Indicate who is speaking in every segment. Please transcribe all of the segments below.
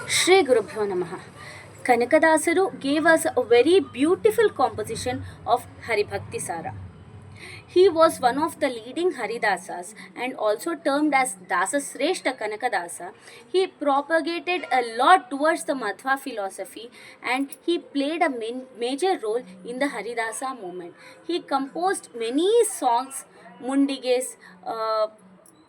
Speaker 1: Shri Gurubhyo Namaha. Dasaru gave us a very beautiful composition of Haribhaktisara. He was one of the leading Haridasas and also termed as Dasa Sreshta Dasa. He propagated a lot towards the Madhva philosophy and he played a major role in the Haridasa movement. He composed many songs, mundiges,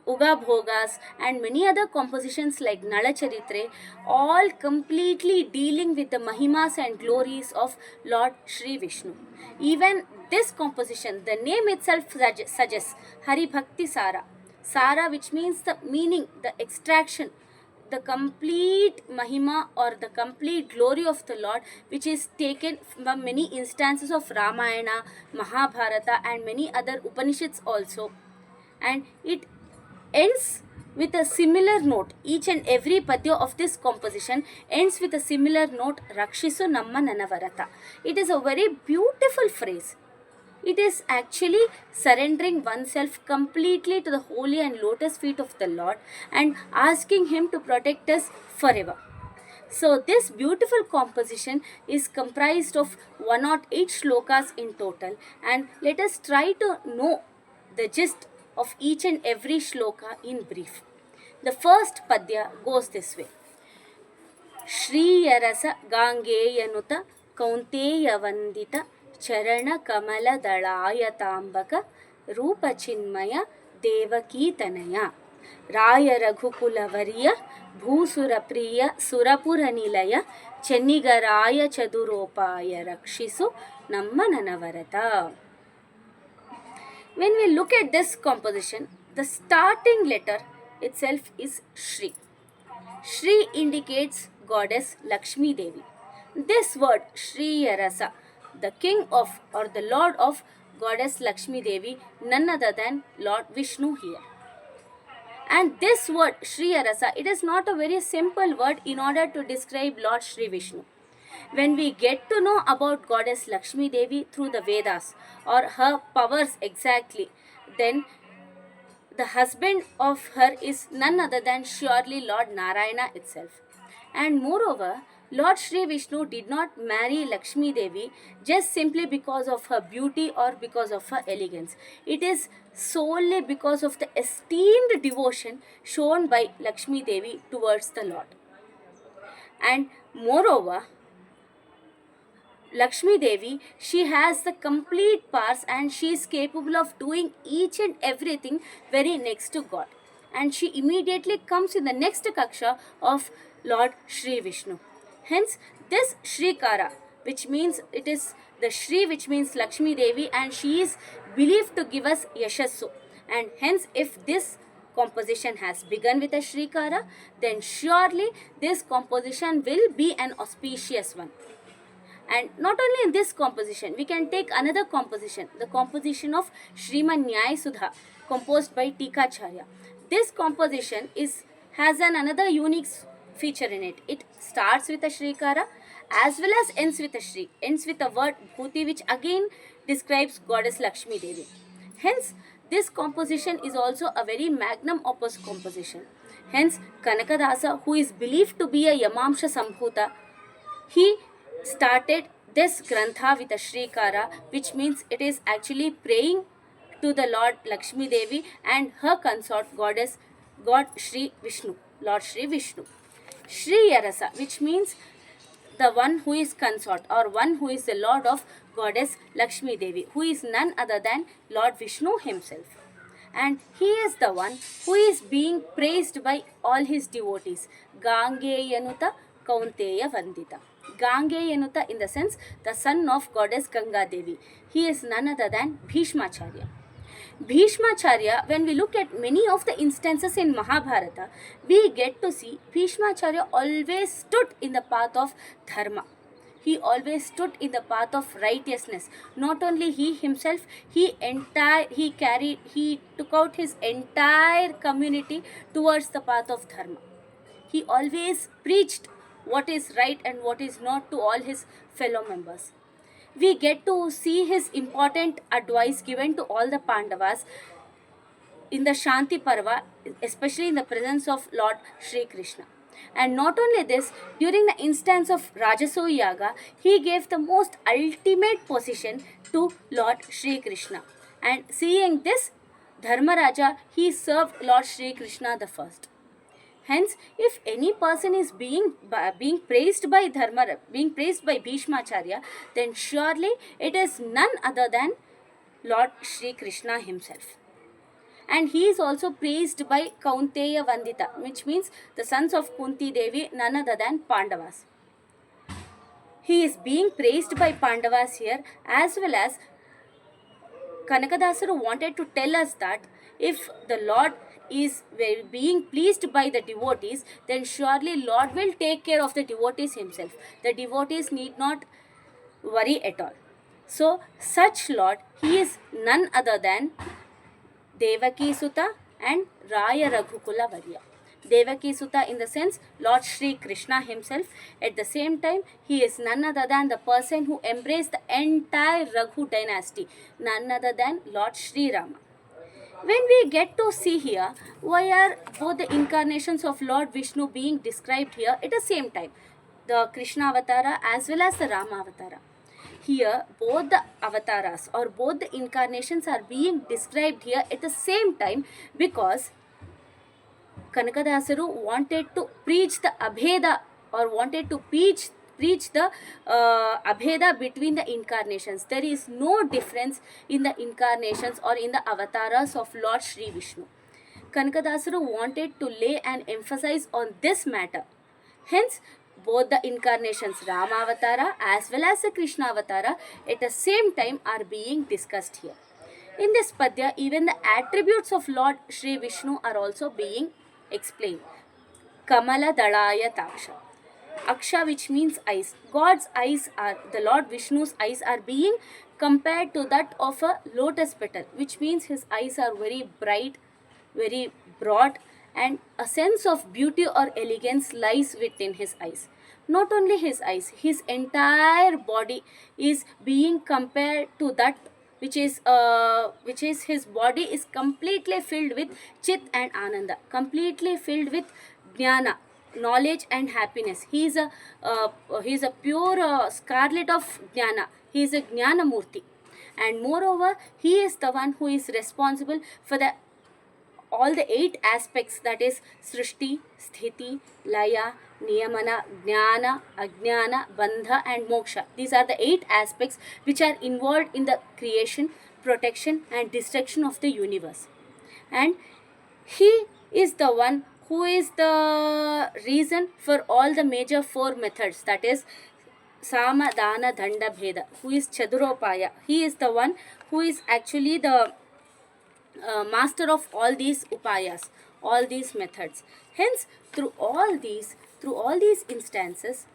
Speaker 1: Uga Bhogas, and many other compositions like Nalacharitre, all completely dealing with the mahimas and glories of Lord Sri Vishnu. Even this composition, the name itself suggests Haribhaktisara. Sara, which means the meaning, the extraction, the complete mahima or the complete glory of the Lord, which is taken from many instances of Ramayana, Mahabharata, and many other Upanishads also. And it ends with a similar note. Each and every padya of this composition ends with a similar note, rakshisu nammananavarata. It is a very beautiful phrase. It is actually surrendering oneself completely to the holy and lotus feet of the Lord and asking Him to protect us forever. So this beautiful composition is comprised of 108 shlokas in total, and let us try to know the gist of each and every shloka in brief. The first padya goes this way. Sriyarasa Gaangeyanuta Kounteya vandita charanakamaladalaayataambaka Rupa chinmaya devaki tanaya Raaya raghukulavarya bhusurapriya surapura nilaya chennigaraaya chaturopaaya rakshisu nammananavarata. When we look at this composition, the starting letter itself is Shri. Shri indicates goddess Lakshmi Devi. This word Sriyarasa, the king of or the lord of goddess Lakshmi Devi, none other than Lord Vishnu here. And this word Sriyarasa, it is not a very simple word in order to describe Lord Sri Vishnu. When we get to know about goddess Lakshmi Devi through the Vedas or her powers exactly, then the husband of her is none other than surely Lord Narayana itself. And moreover, Lord Sri Vishnu did not marry Lakshmi Devi just simply because of her beauty or because of her elegance. It is solely because of the esteemed devotion shown by Lakshmi Devi towards the Lord. And moreover, Lakshmi Devi, she has the complete powers and she is capable of doing each and everything very next to God. And she immediately comes in the next kaksha of Lord Sri Vishnu. Hence, this Shrikara, which means it is the Shri, which means Lakshmi Devi, and she is believed to give us Yashassu. And hence, if this composition has begun with a Shrikara, then surely this composition will be an auspicious one. And not only in this composition, we can take another composition, the composition of Sriman Nyaya Sudha, composed by Tikacharya. This composition has another unique feature in it. It starts with a Shrikara as well as ends with a Shri, ends with the word Bhuti, which again describes goddess Lakshmi Devi. Hence, this composition is also a very magnum opus composition. Hence, Kanakadasa, who is believed to be a Yamamsha Sambhuta, he started this grantha with a Shrikara, which means it is actually praying to the Lord Lakshmi Devi and her consort goddess, God Sri Vishnu, Lord Sri Vishnu. Sriyarasa, which means the one who is consort or one who is the lord of goddess Lakshmi Devi, who is none other than Lord Vishnu himself. And he is the one who is being praised by all his devotees. Gaangeyanuta Kounteya vandita. Gaangeyanuta in the sense the son of goddess Ganga Devi. He is none other than Bhishmacharya. Bhishmacharya, when we look at many of the instances in Mahabharata, we get to see Bhishmacharya always stood in the path of dharma. He always stood in the path of righteousness. Not only he himself, he took out his entire community towards the path of dharma. He always preached what is right and what is not to all his fellow members. We get to see his important advice given to all the Pandavas in the Shanti Parva, especially in the presence of Lord Sri Krishna. And not only this, during the instance of Rajasu Yaga, he gave the most ultimate position to Lord Sri Krishna. And seeing this, Dharmaraja, he served Lord Sri Krishna the first. Hence, if any person is being praised by being praised by Bhishmacharya, then surely it is none other than Lord Sri Krishna himself. And he is also praised by Kaunteya Vandita, which means the sons of Kunti Devi, none other than Pandavas. He is being praised by Pandavas here, as well as Dasaru wanted to tell us that if the Lord is being pleased by the devotees, then surely Lord will take care of the devotees himself. The devotees need not worry at all. So such Lord, he is none other than Devaki Sutta and Raaya raghukulavarya. Devaki Sutta in the sense Lord Sri Krishna himself. At the same time, he is none other than the person who embraced the entire Raghu dynasty, none other than Lord Sri Rama. When we get to see here, why are both the incarnations of Lord Vishnu being described here at the same time? The Krishna Avatara as well as the Rama Avatara. Here, both the avatars or both the incarnations are being described here at the same time because Dasaru wanted to preach the Abheda or wanted to preach the Abheda between the incarnations. There is no difference in the incarnations or in the avatars of Lord Sri Vishnu. Dasaru wanted to lay an emphasis on this matter. Hence, both the incarnations Rama Avatara as well as the Krishna Avatara at the same time are being discussed here. In this padya, even the attributes of Lord Sri Vishnu are also being explained. Kamalaadalayataambaka. Aksha, which means eyes. God's eyes are, the Lord Vishnu's eyes are being compared to that of a lotus petal, which means his eyes are very bright, very broad, and a sense of beauty or elegance lies within his eyes. Not only his eyes, his entire body is being compared to that which is his body is completely filled with chit and ananda, completely filled with jnana, knowledge and happiness. He is a pure scarlet of jnana. He is a jnana murti, and moreover he is the one who is responsible for the all the 8 aspects, that is srishti, sthiti, laya, niyamana, jnana, ajnana, bandha and moksha. These are the 8 aspects which are involved in the creation, protection and destruction of the universe. And he is the one who is the reason for all the major 4 methods, that is sama, dana, danda, bheda, who is chaturopaaya. He is the one who is actually the master of all these upayas, all these methods. Hence, through all these instances,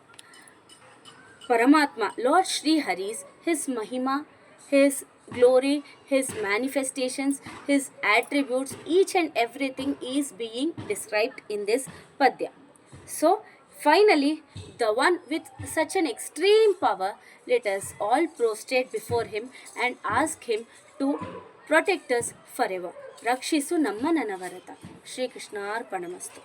Speaker 1: Paramatma, Lord Sri Hari's, his mahima, his glory, his manifestations, his attributes, each and everything is being described in this padya. So, finally, the one with such an extreme power, let us all prostrate before him and ask him to protect us forever. Rakshisu nammananavarata. Shri Krishna Arpanamastu.